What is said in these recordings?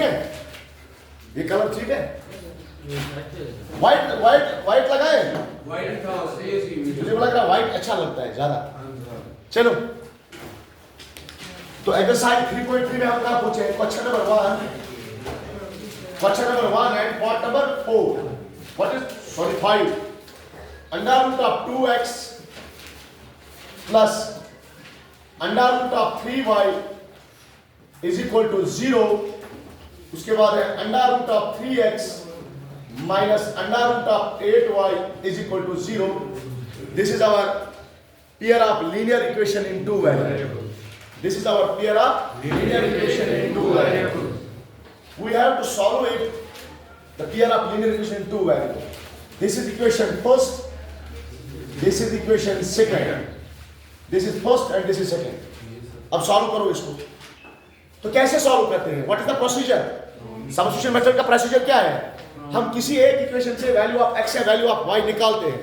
है? ये कलर ठीक है? व्हाइट व्हाइट व्हाइट लगाए? वाइट था मुझे लग रहा व्हाइट अच्छा लगता है ज्यादा। चलो तो एक्सरसाइज 3.3 में हम क्या पूछे? Question number 1 and part number 4 what is 5 under root of 2x plus under root of 3y is equal to 0। उसके बाद है under root of 3x minus under root of 8y is equal to 0। This is our pair of linear equation in two variables. This is our pair of linear equation in two variables. We have to solve it, the pair of linear equation in two variables. This is equation first, this is equation second. This is first and this is second. अब solve करो इसको। तो कैसे solve करते हैं? What is the procedure? Substitution method का procedure क्या है? हम किसी एक equation से value of x या value of y निकालते हैं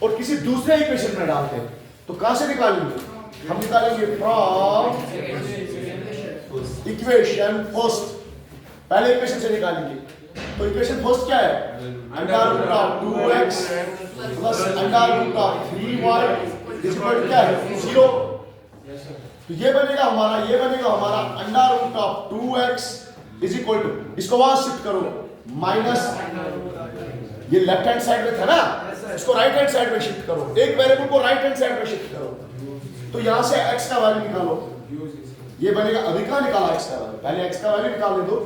और किसी दूसरे equation में डालते हैं। तो कहां से निकालेंगे? हम निकालेंगे फ्रॉम इक्वेशन फर्स्ट, पहले इक्वेशन से निकालेंगे। तो इक्वेशन फर्स्ट क्या है? Under root of 2x plus under root of 3y is equal to क्या है? 0। तो ये बनेगा हमारा under root of 2x is equal to, इसको वहां शिफ्ट करो, माइनस ये लेफ्ट हैंड साइड में था ना, इसको राइट हैंड साइड में शिफ्ट करो, एक वेरिएबल को राइट हैंड साइड में शिफ्ट करो। तो यहां से x का वैल्यू निकालो, ये बनेगा, अभी कहां निकाला x का वैल्यू? पहले x का वैल्यू निकाल दो,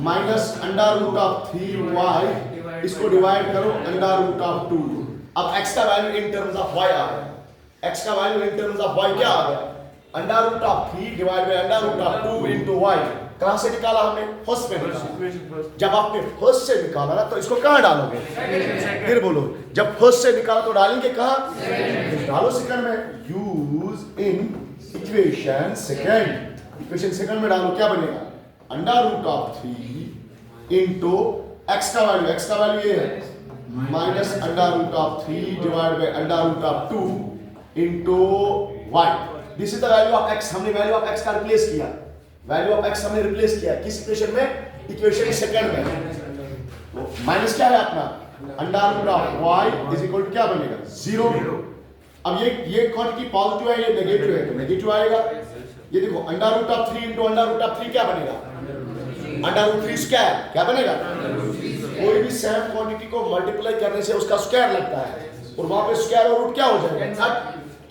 minus under root of 3y, इसको डिवाइड करो अंडर रूट ऑफ 2। अब x का value in terms of y आ गया। x का value in terms of y क्या आ गया? Under root of 3 divide by under root of 2 into y। कहां से निकाला हमने? फर्स्ट में निकाला। जब आपने फर्स्ट से निकाला ना तो इसको कहां डालोगे? फिर बोलो, जब फर्स्ट से निकाला तो डालेंगे कहां? डालो सेकंड में, use in equation second. Equation second में डालो, क्या बनेगा? Under root of 3 into x का वैल्यू ये है minus under root of 3 divide by under root of 2 into y। This is the value of x। हमने वैल्यू ऑफ x का replace किया, वैल्यू ऑफ x हमने रिप्लेस किया किस equation में? इक्वेशन सेकंड में। माइनस क्या है अपना? Under root of y is equal to क्या बनेगा? 0। अब ये क्वांटिटी पॉजिटिव है, ये नेगेटिव है, तो नेगेटिव आएगा। ये देखो under root of 3 into under root of 3 क्या बनेगा? अंडर रूट 3 स्क्वायर क्या बनेगा? कोई भी सेम क्वांटिटी को मल्टीप्लाई करने से उसका स्क्वायर लगता है और वहां पे स्क्वायर और रूट क्या हो जाएगा?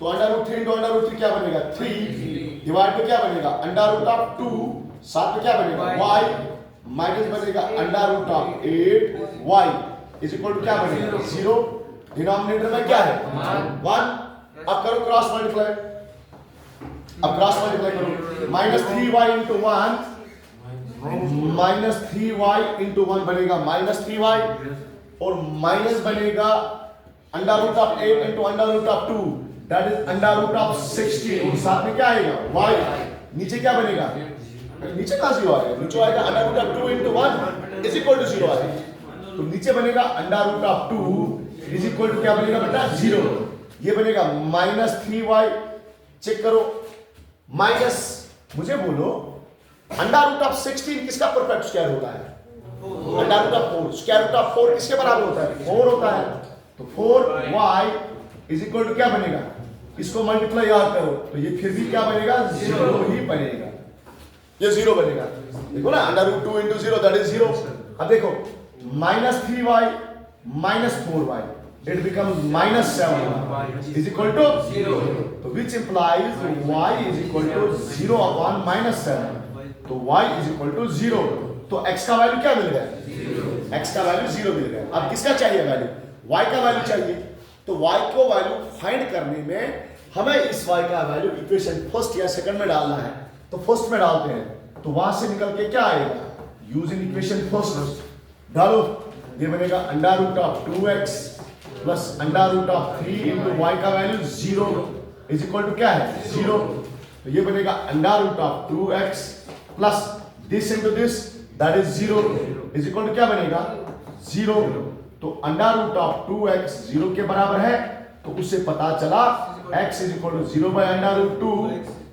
तो under root 3 into under root 3 क्या बनेगा? 3 डिवाइड में क्या बनेगा? अंडर रूट ऑफ 2, साथ में क्या बनेगा? y माइनस बनेगा under root of 8y is equal to क्या बनेगा? 0। डिनोमिनेटर में क्या है? 1। अब करो क्रॉस मल्टीप्लाई, अब क्रॉस मल्टीप्लाई करो, minus 3y into 1 minus 3y into 1 बनेगा माइनस 3y और माइनस बनेगा under root of 8 into under root of 2 that is under root of 16 और साथ में क्या आएगा? y। नीचे क्या बनेगा? नीचे कहां 0 आएगा? नीचे आएगा under root of 2 into 1 is equal to 0 आएगा। तो नीचे बनेगा under root of 2 is equal to क्या बनेगा बेटा? 0। ये बनेगा माइनस 3y, चेक करो, माइनस, मुझे बोलो अंडर रूट ऑफ 16 किसका परफेक्ट स्क्वायर होता है? Under root of 4। Square root of 4 किसके बराबर होता है? 4 होता है। तो 4y इज इक्वल टू क्या बनेगा? इसको मल्टीप्लाई याद करो तो ये फिर भी क्या बनेगा? 0 ही बनेगा, ये 0 बनेगा। देखो ना, under root 2 into 0 that is 0। अब देखो minus 3y minus 4y it becomes minus 7y is equal to 0. तो which implies y is equal to 0 upon minus 7. तो y is equal to 0. तो x का वैल्यू क्या मिल गया? x का value 0 मिल गया। अब किसका चाहिए वैल्यू? y का वैल्यू चाहिए। तो y को वैल्यू फाइंड करने में हमें इस y का वैल्यू इक्वेशन फर्स्ट या सेकंड में डालना है, तो फर्स्ट में डालते हैं। तो वहां से निकल के क्या आएगा? यूजिंग इक्वेशन फर्स्ट डालो, ये बनेगा under root of 2x plus under root of 3 into y का वैल्यू 0 इज इक्वल टू क्या है? 0। तो ये बनेगा under root of 2x plus this into this that is 0 is equal to क्या बनेगा? 0। तो अंडर रूट ऑफ 2x 0 के बराबर है, तो उससे पता चला x is equal to 0 by under root 2,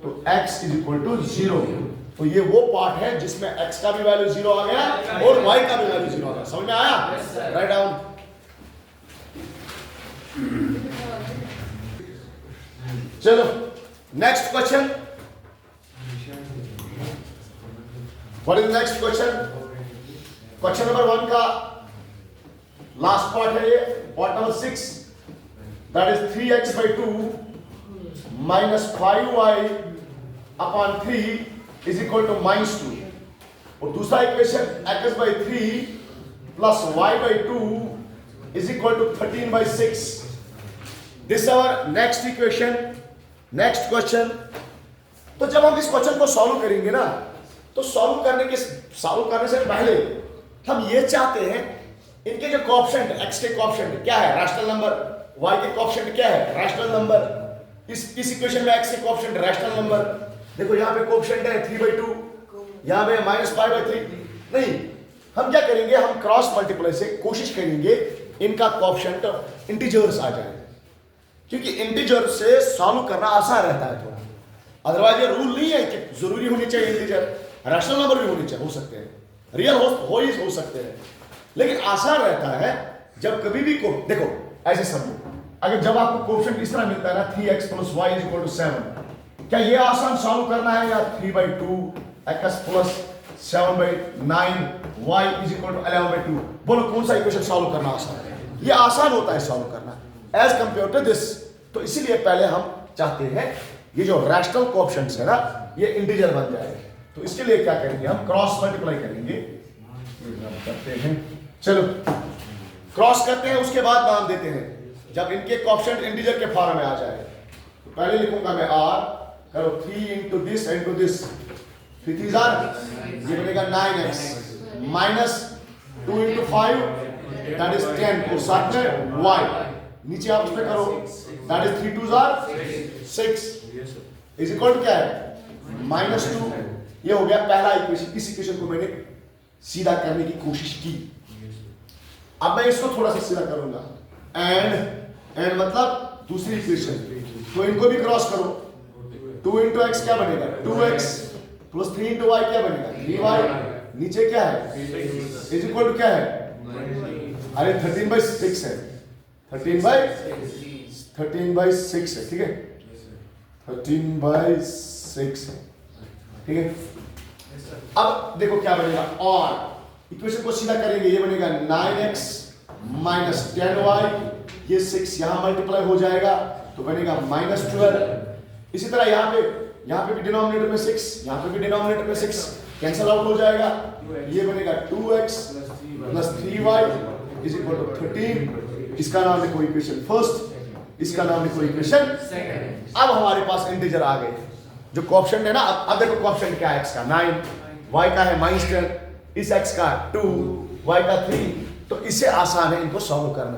तो x इज इक्वल टू 0। तो ये वो पार्ट है जिसमें x का भी वैल्यू 0 आ गया और y का भी वैल्यू 0 आ गया। समझ में आया? Write down. चलो next question. What is next question? Question number 1 का लास्ट पार्ट है ये, part number 6, that is 3x by 2 minus 5y upon 3 is equal to -2। और दूसरा equation x by 3 plus y by 2 is equal to 13 by 6। This is our next equation, next question। तो जब हम इस question को solve करेंगे ना, तो सॉल्व करने से पहले हम ये चाहते हैं इनके जो कोएफिशिएंट, x के कोएफिशिएंट क्या है? Rational number. y के कोएफिशिएंट क्या है? Rational number. इस इक्वेशन में x के कोएफिशिएंट रैशनल नंबर। देखो यहाँ पे कोएफिशिएंट है 3/2, यहाँ पे -5/3। नहीं, हम क्या करेंगे, हम क्रॉस मल्टीप्लाई से कोशिश करेंगे इनका कोएफिशिएंट इंटीजर्स आ जाए, क्योंकि इंटीजर से सॉल्व करना आसान रहता है थोड़ा। अदरवाइज ये रूल नहीं है कि जरूरी होनी चाहिए इंटीजर, रैशनल नंबर भी होने चाहिए, हो सकते हैं, रियल हो सकते हैं, लेकिन आसान रहता है जब कभी भी को देखो ऐसे समझो, अगर जब आपको कोएफिशिएंट इस तरह मिलता है ना 3x + y = 7, क्या ये आसान सॉल्व करना है या 3/2 x + 7/9 y = 11/2? बोलो कौन सा इक्वेशन सॉल्व करना आसान है? ये आसान होता है सॉल्व करना एज कंपेयर टू दिस। तो इसीलिए पहले हम चाहते हैं ये जो रैशनल कोएफिशिएंट्स है ना, ये इंटीजर बन जाए। तो इसके लिए क्या करेंगे, हम क्रॉस मल्टीप्लाई करेंगे, करते हैं। चलो क्रॉस करते हैं, उसके बाद नाम देते हैं जब इनके कोएफिशिएंट इंटीजर के फॉर्म में आ जाए। तो पहले लिखूंगा मैं r, करो 3 into this into this, 3 3 ये बनेगा 9x -2 into 5 that is 10 और साथ में y, नीचे आप उसमें करो that is 3 2 6 is equal to क्या है -2। ये हो गया पहला इक्वेशन। इस इक्वेशन को मैंने सीधा करने की कोशिश की। अब मैं इसको थोड़ा सा सीधा करूंगा, एंड मतलब दूसरी इक्वेशन, तो इनको भी क्रॉस करो। 2 into x क्या बनेगा 2x + 3 into y क्या बनेगा 3y, नीचे क्या है इज इक्वल टू क्या है, अरे 13/6 है, 13/6 है, ठीक है 13/6 है, ठीक है। अब देखो क्या बनेगा, और इक्वेशन को सीधा करेंगे, ये बनेगा 9x - 10y, ये 6 यहां मल्टीप्लाई हो जाएगा तो बनेगा -12। इसी तरह यहाँ पे भी डिनोमिनेटर में 6, यहाँ पे भी डिनोमिनेटर में 6 कैंसिल आउट हो जाएगा, ये बनेगा 2x + 3y = 13। इसका नाम लिखो इक्वेशन फर्स्ट, इसका नाम लिखो इक्वेशन सेकंड। अब हमारे पास इंटीजर आ गए जो कोएफिशिएंट है ना। अब देखो कोएफिशिएंट क्या है, x का 9, y का है -10, इस x का 2, y का 3। तो इससे आसान है इनको सॉल्व करना।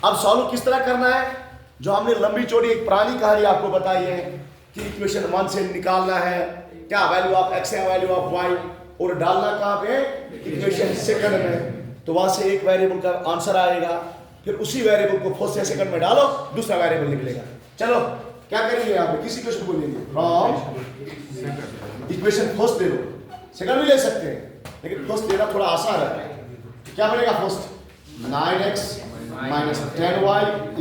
अब सॉल्व किस तरह करना है, जो हमने लंबी चौड़ी एक पुरानी कहानी आपको बताई है कि इक्वेशन 1 से निकालना है क्या वैल्यू ऑफ x है वैल्यू ऑफ y, और डालना कहाँ पे इक्वेशन सेकंड में। तो वहां से एक वेरिएबल का आंसर आएगा, फिर उसी वेरिएबल को फर्स्ट या सेकंड में डालो, दूसरा वेरिएबल निकलेगा। चलो क्या करेंगे, यहाँ पे किस इक्वेशन को लेंगे, फ्रॉम इक्वेशन फर्स्ट ले लो, सेकंड भी ले सकते हैं, लेकिन फर्स्ट लेना थोड़ा आसान है। क्या बनेगा फर्स्ट, 9x - 10y =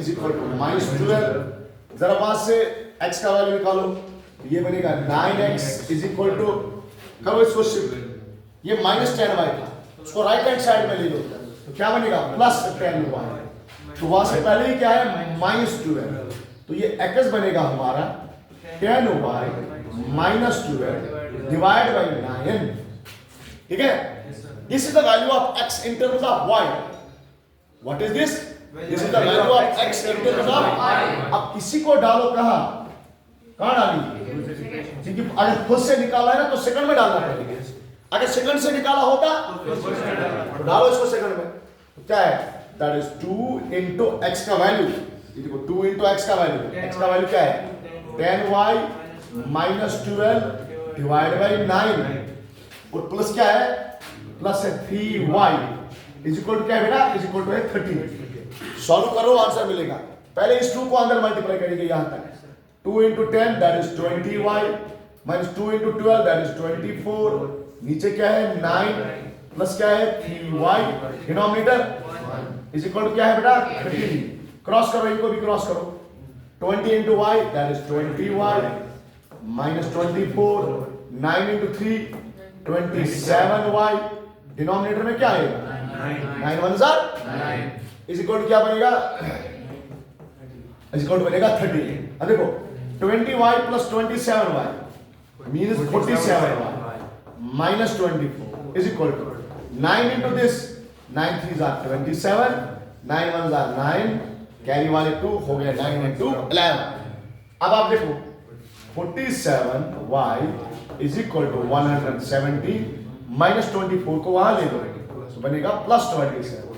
-12। जरा वहां से x का वैल्यू निकालो, ये बनेगा 9x करो इसको शिफ्ट, ये -10y था, उसको राइट हैंड साइड में ले लो, तो क्या बनेगा +10y। तो वहां से पहले ही क्या है -12, तो ये x बनेगा हमारा 10y -12 डिवाइड बाय 9। ठीक है, this is the value of x in terms of y। What is this, this is the value of x in terms of y। अब इसी को डालो कहां डाली, क्योंकि अगर खुद से निकाला है ना तो सेकंड में डालना पड़ेगा, अगर सेकंड से निकाला होता तो डालो इसको सेकंड में। तो क्या है, दैट इज 2 into x का वैल्यू, ये देखो 2 into x का वैल्यू, x का वैल्यू क्या है 10y -12 डिवाइड बाय 9, और प्लस क्या है, प्लस है 3y क्या है बेटा, = 13। सॉल्व करो आंसर मिलेगा। पहले इस 2 को अंदर मल्टीप्लाई करेंगे यहां तक, 2 into 10 that is 20y minus 2 into 12 that is 24, नीचे क्या है 9 प्लस क्या है 3y, denominator is equal to क्या है बेटा 13, क्रॉस करो इनको भी क्रॉस करो, 20 into y that is 20y minus 24, 9 into 3 27y, denominator में क्या आएगा 9 1 जार 9 इज इक्वल टू क्या बनेगा, इज इक्वल टू बनेगा 30। अब देखो 20y plus 27y means 47y minus 24 is equal to 9 into this 9 3 जार 27, 9 1 जार 9, कैरी वाले 2 हो गया 9 इंटू 11। अब आप देखो 47y is equal to 170 minus 24 को वहां ले लो तो बनेगा प्लस 27,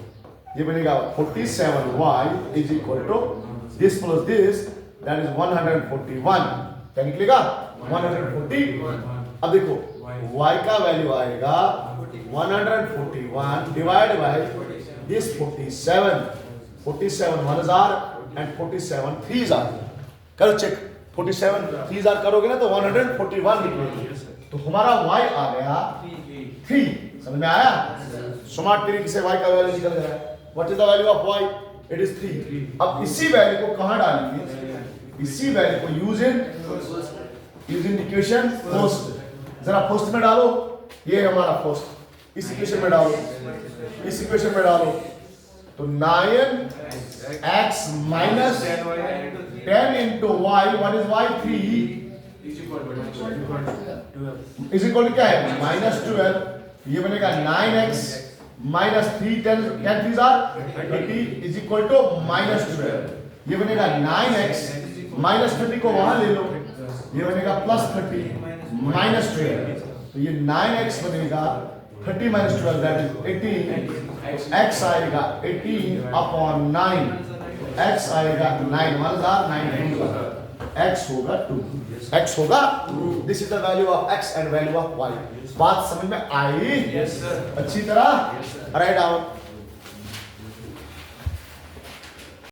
ये बनेगा 47y is equal to this plus this that is 141, क्या निकलेगा 141। अब देखो y का वैल्यू आएगा 141 divide by this 47, 47 1 jar and 47 3 jar, करो चेक 47 3 जार करोगे ना तो 141 निकलेगा, तो हमारा y आ गया 3, समझ में आया, स्मार्ट तरीके से y का वैल्यू निकल गया। What is the value of y, it is 3। अब इसी वैल्यू को कहां डालेंगे, इसी वैल्यू को यूजिंग इक्वेशन फर्स्ट, जरा फर्स्ट में डालो, ये है हमारा फर्स्ट, इस इक्वेशन में डालो, इस इक्वेशन में डालो तो 9x minus 10 into y, what is y 3 is equal to क्या है माइनस 12, ये बनेगा 9x माइनस 3 10 3 जार 80 इज इक्वल टू माइनस 12, ये बनेगा 9x माइनस 30 को वहां ले लो, ये बनेगा प्लस 30 माइनस 12, तो ये 9x बनेगा 30 माइनस 12 दैट इज 18, x आएगा 18 अपॉन 9, x आएगा 9 1 जार 9 x होगा 2, x होगा 2। This is the value of x and value of y। बात समझ में आई? यस सर, अच्छी तरह राइट डाउन।